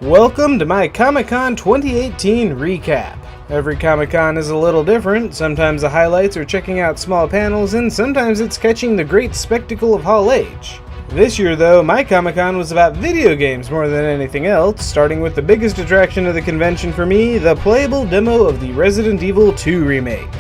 Welcome to my Comic-Con 2018 recap. Every Comic-Con is a little different. Sometimes the highlights are checking out small panels, and sometimes it's catching the great spectacle of Hall H. This year though, my Comic-Con was about video games more than anything else, starting with the biggest attraction of the convention for me, the playable demo of the Resident Evil 2 remake.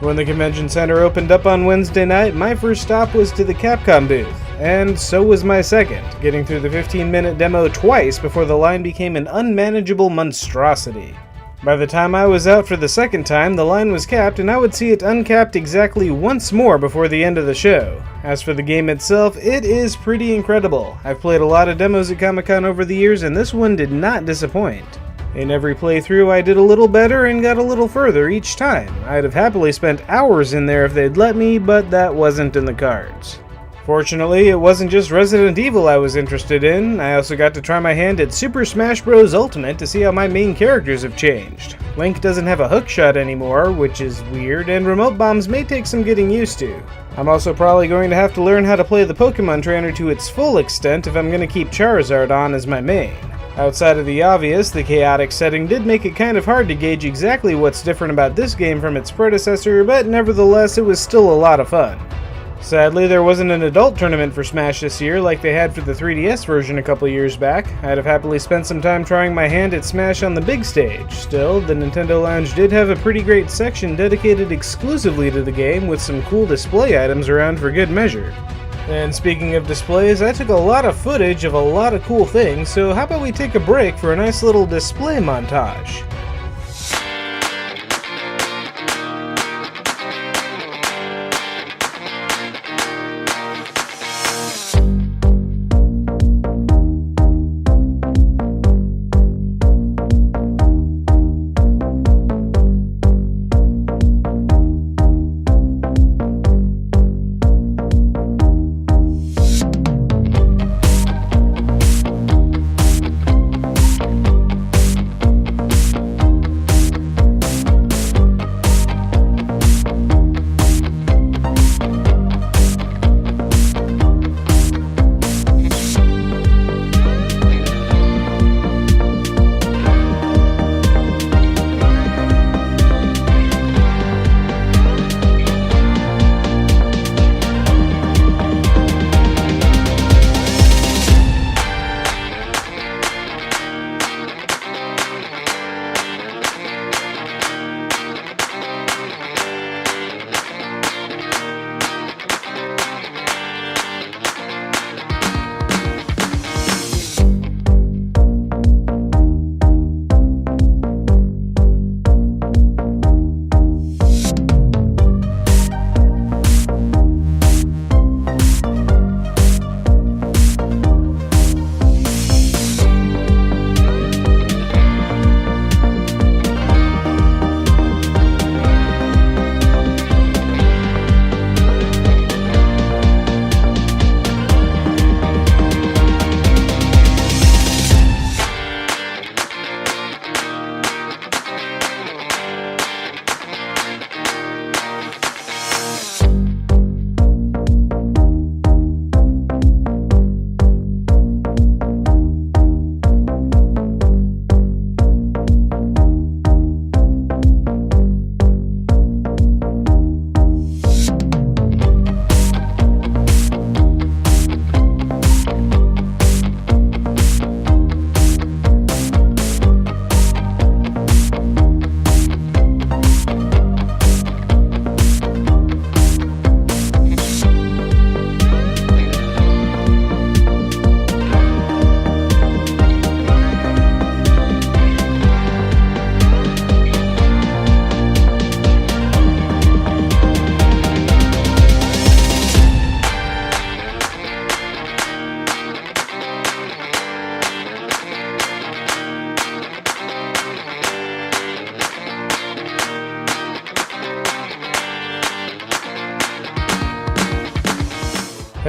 When the convention center opened up on Wednesday night, my first stop was to the Capcom booth. And so was my second, getting through the 15-minute demo twice before the line became an unmanageable monstrosity. By the time I was out for the second time, the line was capped, and I would see it uncapped exactly once more before the end of the show. As for the game itself, it is pretty incredible. I've played a lot of demos at Comic-Con over the years, and this one did not disappoint. In every playthrough, I did a little better and got a little further each time. I'd have happily spent hours in there if they'd let me, but that wasn't in the cards. Fortunately, it wasn't just Resident Evil I was interested in. I also got to try my hand at Super Smash Bros. Ultimate to see how my main characters have changed. Link doesn't have a hookshot anymore, which is weird, and remote bombs may take some getting used to. I'm also probably going to have to learn how to play the Pokemon Trainer to its full extent if I'm going to keep Charizard on as my main. Outside of the obvious, the chaotic setting did make it kind of hard to gauge exactly what's different about this game from its predecessor, but nevertheless it was still a lot of fun. Sadly, there wasn't an adult tournament for Smash this year like they had for the 3DS version a couple years back. I'd have happily spent some time trying my hand at Smash on the big stage. Still, the Nintendo Lounge did have a pretty great section dedicated exclusively to the game with some cool display items around for good measure. And speaking of displays, I took a lot of footage of a lot of cool things, so how about we take a break for a nice little display montage?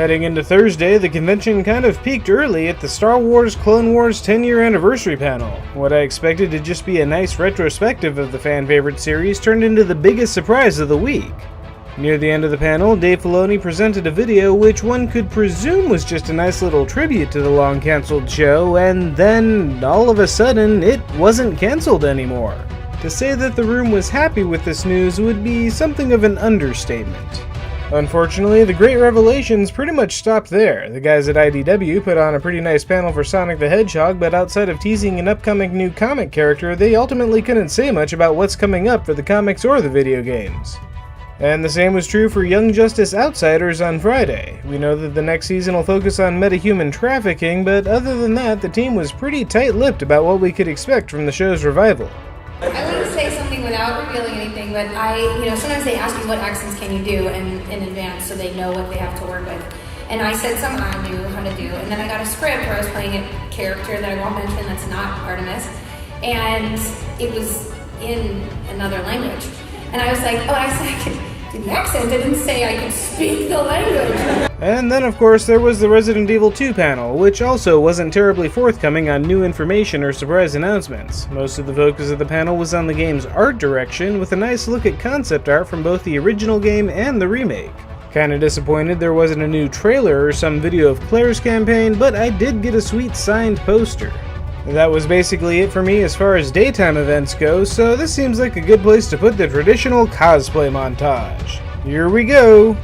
Heading into Thursday, the convention kind of peaked early at the Star Wars Clone Wars 10-year anniversary panel. What I expected to just be a nice retrospective of the fan favorite series turned into the biggest surprise of the week. Near the end of the panel, Dave Filoni presented a video which one could presume was just a nice little tribute to the long-cancelled show, and then, all of a sudden, it wasn't cancelled anymore. To say that the room was happy with this news would be something of an understatement. Unfortunately, the great revelations pretty much stopped there. The guys at IDW put on a pretty nice panel for Sonic the Hedgehog, but outside of teasing an upcoming new comic character, they ultimately couldn't say much about what's coming up for the comics or the video games. And the same was true for Young Justice Outsiders on Friday. We know that the next season will focus on metahuman trafficking, but other than that, the team was pretty tight-lipped about what we could expect from the show's revival. I wouldn't say something without revealing anything, but sometimes they ask you what accents can you do in advance so they know what they have to work with. And I said some I knew how to do, and then I got a script where I was playing a character that I won't mention that's not Artemis, and it was in another language. And I was like, I said I could do the accent, I didn't say I could speak the language. And then of course there was the Resident Evil 2 panel, which also wasn't terribly forthcoming on new information or surprise announcements. Most of the focus of the panel was on the game's art direction, with a nice look at concept art from both the original game and the remake. Kinda disappointed there wasn't a new trailer or some video of Claire's campaign, but I did get a sweet signed poster. That was basically it for me as far as daytime events go, so this seems like a good place to put the traditional cosplay montage. Here we go!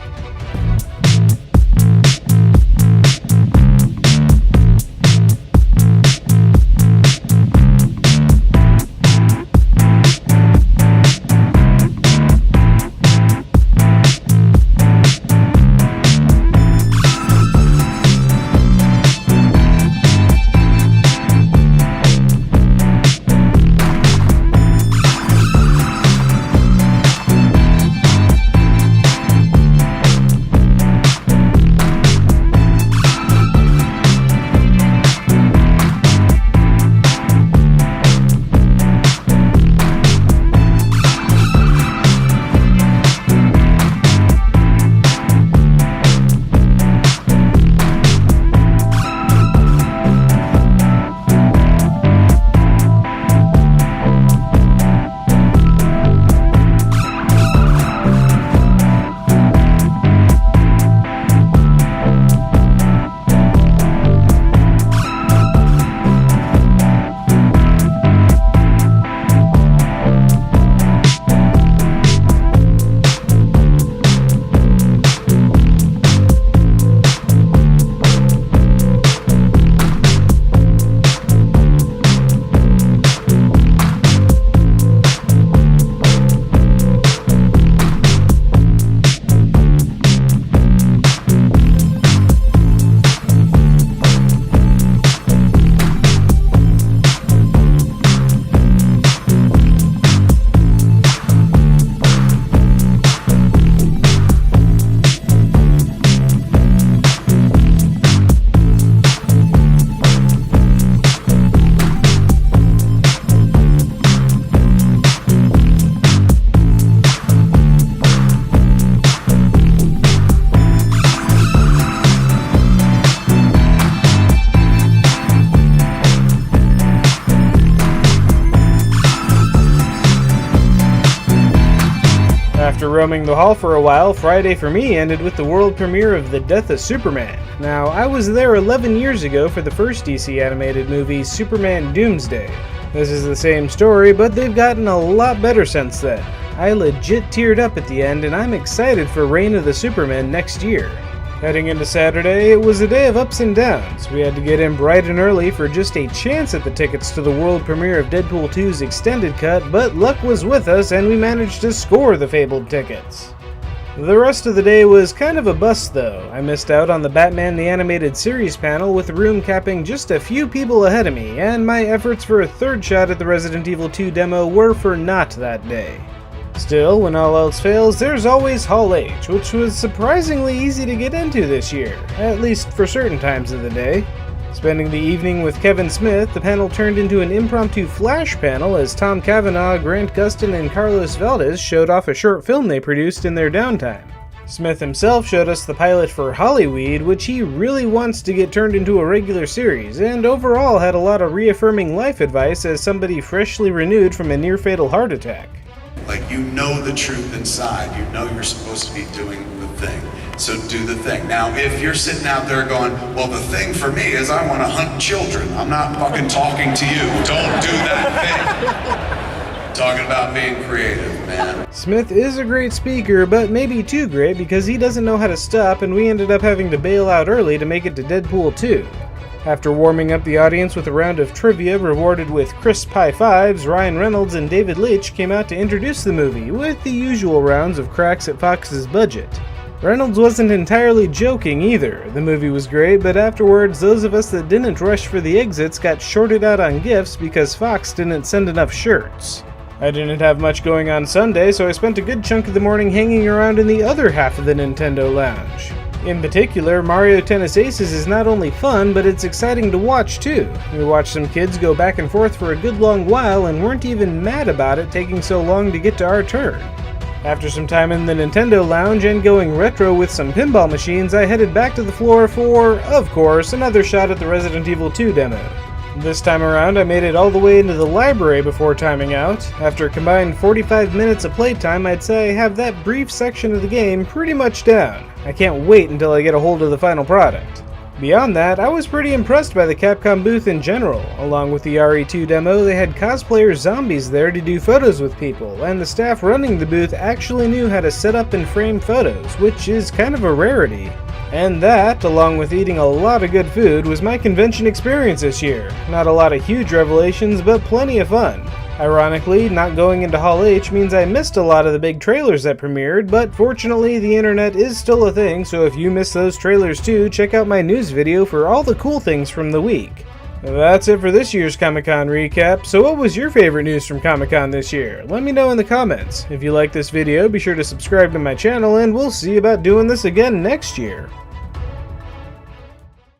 After roaming the hall for a while, Friday for me ended with the world premiere of The Death of Superman. Now, I was there 11 years ago for the first DC animated movie, Superman Doomsday. This is the same story, but they've gotten a lot better since then. I legit teared up at the end, and I'm excited for Reign of the Supermen next year. Heading into Saturday, it was a day of ups and downs. We had to get in bright and early for just a chance at the tickets to the world premiere of Deadpool 2's extended cut, but luck was with us and we managed to score the fabled tickets. The rest of the day was kind of a bust though. I missed out on the Batman the Animated Series panel with the room capping just a few people ahead of me, and my efforts for a third shot at the Resident Evil 2 demo were for naught that day. Still, when all else fails, there's always Hall H, which was surprisingly easy to get into this year, at least for certain times of the day. Spending the evening with Kevin Smith, the panel turned into an impromptu flash panel as Tom Cavanaugh, Grant Gustin, and Carlos Valdez showed off a short film they produced in their downtime. Smith himself showed us the pilot for Hollyweed, which he really wants to get turned into a regular series, and overall had a lot of reaffirming life advice as somebody freshly renewed from a near-fatal heart attack. Like, you know the truth inside. You know you're supposed to be doing the thing. So do the thing. Now, if you're sitting out there going, well, the thing for me is I want to hunt children. I'm not fucking talking to you. Don't do that thing. Talking about being creative, man. Smith is a great speaker, but maybe too great because he doesn't know how to stop, and we ended up having to bail out early to make it to Deadpool 2. After warming up the audience with a round of trivia rewarded with crisp high fives, Ryan Reynolds and David Leitch came out to introduce the movie, with the usual rounds of cracks at Fox's budget. Reynolds wasn't entirely joking either. The movie was great, but afterwards, those of us that didn't rush for the exits got shorted out on gifts because Fox didn't send enough shirts. I didn't have much going on Sunday, so I spent a good chunk of the morning hanging around in the other half of the Nintendo Lounge. In particular, Mario Tennis Aces is not only fun, but it's exciting to watch too. We watched some kids go back and forth for a good long while and weren't even mad about it taking so long to get to our turn. After some time in the Nintendo Lounge and going retro with some pinball machines, I headed back to the floor for, of course, another shot at the Resident Evil 2 demo. This time around, I made it all the way into the library before timing out. After a combined 45 minutes of playtime, I'd say I have that brief section of the game pretty much down. I can't wait until I get a hold of the final product. Beyond that, I was pretty impressed by the Capcom booth in general. Along with the RE2 demo, they had cosplayer zombies there to do photos with people, and the staff running the booth actually knew how to set up and frame photos, which is kind of a rarity. And that, along with eating a lot of good food, was my convention experience this year. Not a lot of huge revelations, but plenty of fun. Ironically, not going into Hall H means I missed a lot of the big trailers that premiered, but fortunately the internet is still a thing, so if you missed those trailers too, check out my news video for all the cool things from the week. That's it for this year's Comic-Con recap, so what was your favorite news from Comic-Con this year? Let me know in the comments. If you like this video, be sure to subscribe to my channel, and we'll see about doing this again next year.